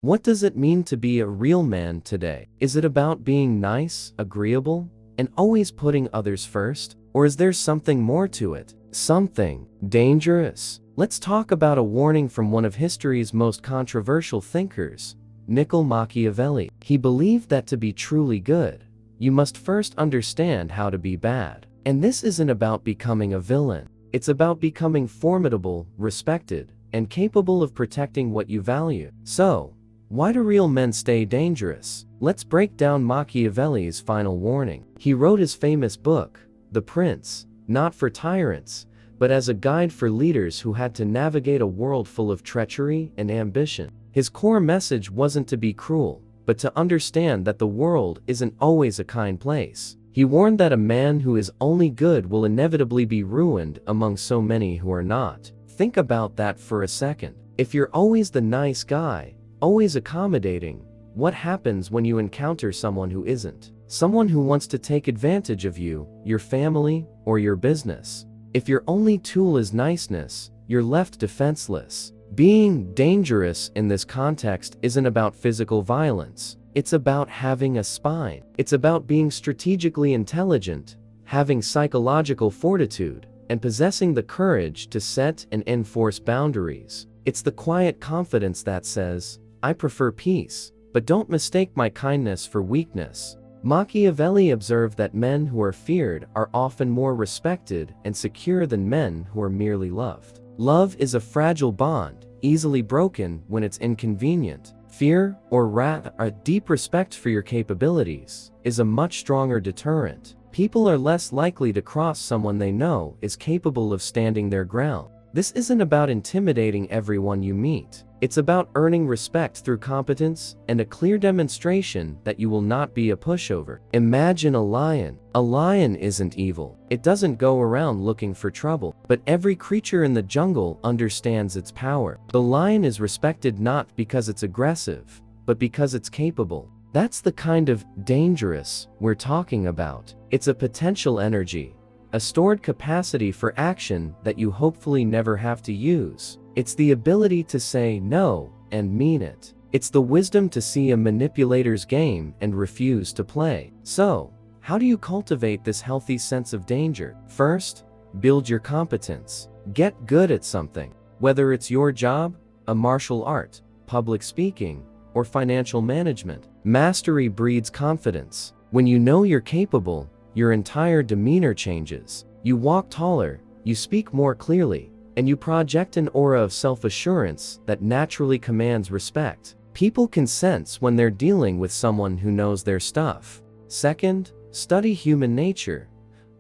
What does it mean to be a real man today? Is it about being nice, agreeable, and always putting others first? Or is there something more to it? Something dangerous? Let's talk about a warning from one of history's most controversial thinkers, Machiavelli. He believed that to be truly good, you must first understand how to be bad. And this isn't about becoming a villain. It's about becoming formidable, respected, and capable of protecting what you value. So, why do real men stay dangerous? Let's break down Machiavelli's final warning. He wrote his famous book, The Prince, not for tyrants, but as a guide for leaders who had to navigate a world full of treachery and ambition. His core message wasn't to be cruel, but to understand that the world isn't always a kind place. He warned that a man who is only good will inevitably be ruined among so many who are not. Think about that for a second. If you're always the nice guy, always accommodating, what happens when you encounter someone who isn't? Someone who wants to take advantage of you, your family, or your business. If your only tool is niceness, you're left defenseless. Being dangerous in this context isn't about physical violence. It's about having a spine. It's about being strategically intelligent, having psychological fortitude, and possessing the courage to set and enforce boundaries. It's the quiet confidence that says, I prefer peace, but don't mistake my kindness for weakness. Machiavelli observed that men who are feared are often more respected and secure than men who are merely loved. Love is a fragile bond, easily broken when it's inconvenient. Fear, or rather a deep respect for your capabilities, is a much stronger deterrent. People are less likely to cross someone they know is capable of standing their ground. This isn't about intimidating everyone you meet. It's about earning respect through competence and a clear demonstration that you will not be a pushover. Imagine a lion. A lion isn't evil. It doesn't go around looking for trouble. But every creature in the jungle understands its power. The lion is respected not because it's aggressive, but because it's capable. That's the kind of dangerous we're talking about. It's a potential energy, a stored capacity for action that you hopefully never have to use. It's the ability to say no and mean it. It's the wisdom to see a manipulator's game and refuse to play. So, how do you cultivate this healthy sense of danger? First, build your competence. Get good at something. Whether it's your job, a martial art, public speaking, or financial management. Mastery breeds confidence. When you know you're capable, your entire demeanor changes. You walk taller, you speak more clearly, and you project an aura of self-assurance that naturally commands respect. People can sense when they're dealing with someone who knows their stuff. Second, study human nature,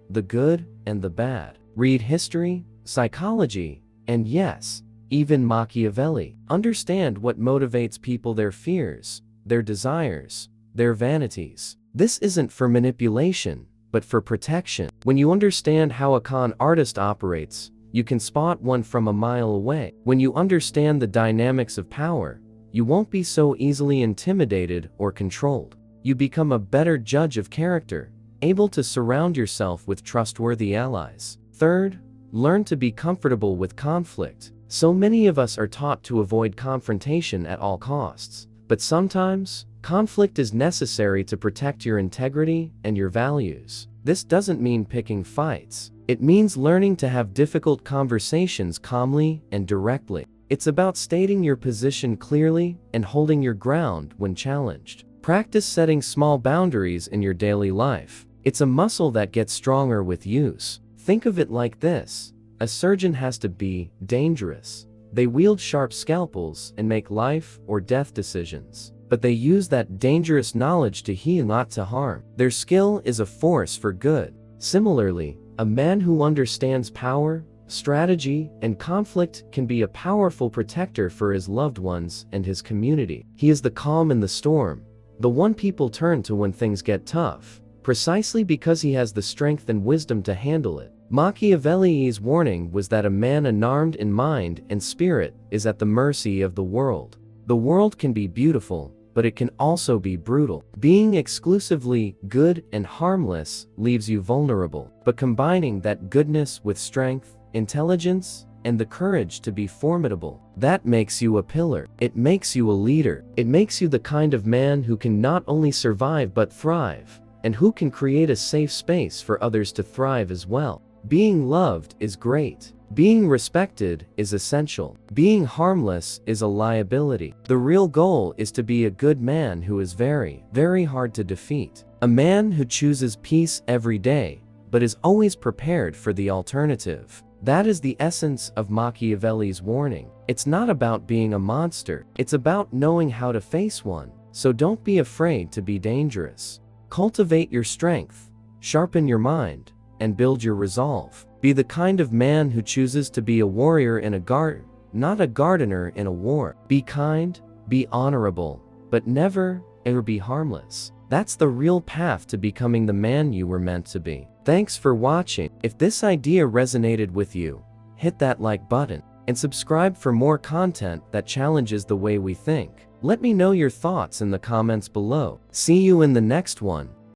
the good and the bad. Read history, psychology, and yes, even Machiavelli. Understand what motivates people, their fears, their desires, their vanities. This isn't for manipulation, but for protection. When you understand how a con artist operates, you can spot one from a mile away. When you understand the dynamics of power, you won't be so easily intimidated or controlled. You become a better judge of character, able to surround yourself with trustworthy allies. Third, learn to be comfortable with conflict. So many of us are taught to avoid confrontation at all costs, but sometimes, conflict is necessary to protect your integrity and your values. This doesn't mean picking fights. It means learning to have difficult conversations calmly and directly. It's about stating your position clearly and holding your ground when challenged. Practice setting small boundaries in your daily life. It's a muscle that gets stronger with use. Think of it like this. A surgeon has to be dangerous. They wield sharp scalpels and make life or death decisions. But they use that dangerous knowledge to heal, not to harm. Their skill is a force for good. Similarly, a man who understands power, strategy, and conflict can be a powerful protector for his loved ones and his community. He is the calm in the storm, the one people turn to when things get tough, precisely because he has the strength and wisdom to handle it. Machiavelli's warning was that a man unarmed in mind and spirit is at the mercy of the world. The world can be beautiful, but it can also be brutal. Being exclusively good and harmless leaves you vulnerable, but combining that goodness with strength, intelligence, and the courage to be formidable. That makes you a pillar. It makes you a leader. It makes you the kind of man who can not only survive but thrive, and who can create a safe space for others to thrive as well. Being loved is great. Being respected is essential. Being harmless is a liability. The real goal is to be a good man who is very, very hard to defeat. A man who chooses peace every day, but is always prepared for the alternative. That is the essence of Machiavelli's warning. It's not about being a monster. It's about knowing how to face one. So don't be afraid to be dangerous. Cultivate your strength, sharpen your mind, and build your resolve. Be the kind of man who chooses to be a warrior in a garden, not a gardener in a war. Be kind, be honorable, but never, ever be harmless. That's the real path to becoming the man you were meant to be. Thanks for watching. If this idea resonated with you, hit that like button and subscribe for more content that challenges the way we think. Let me know your thoughts in the comments below. See you in the next one.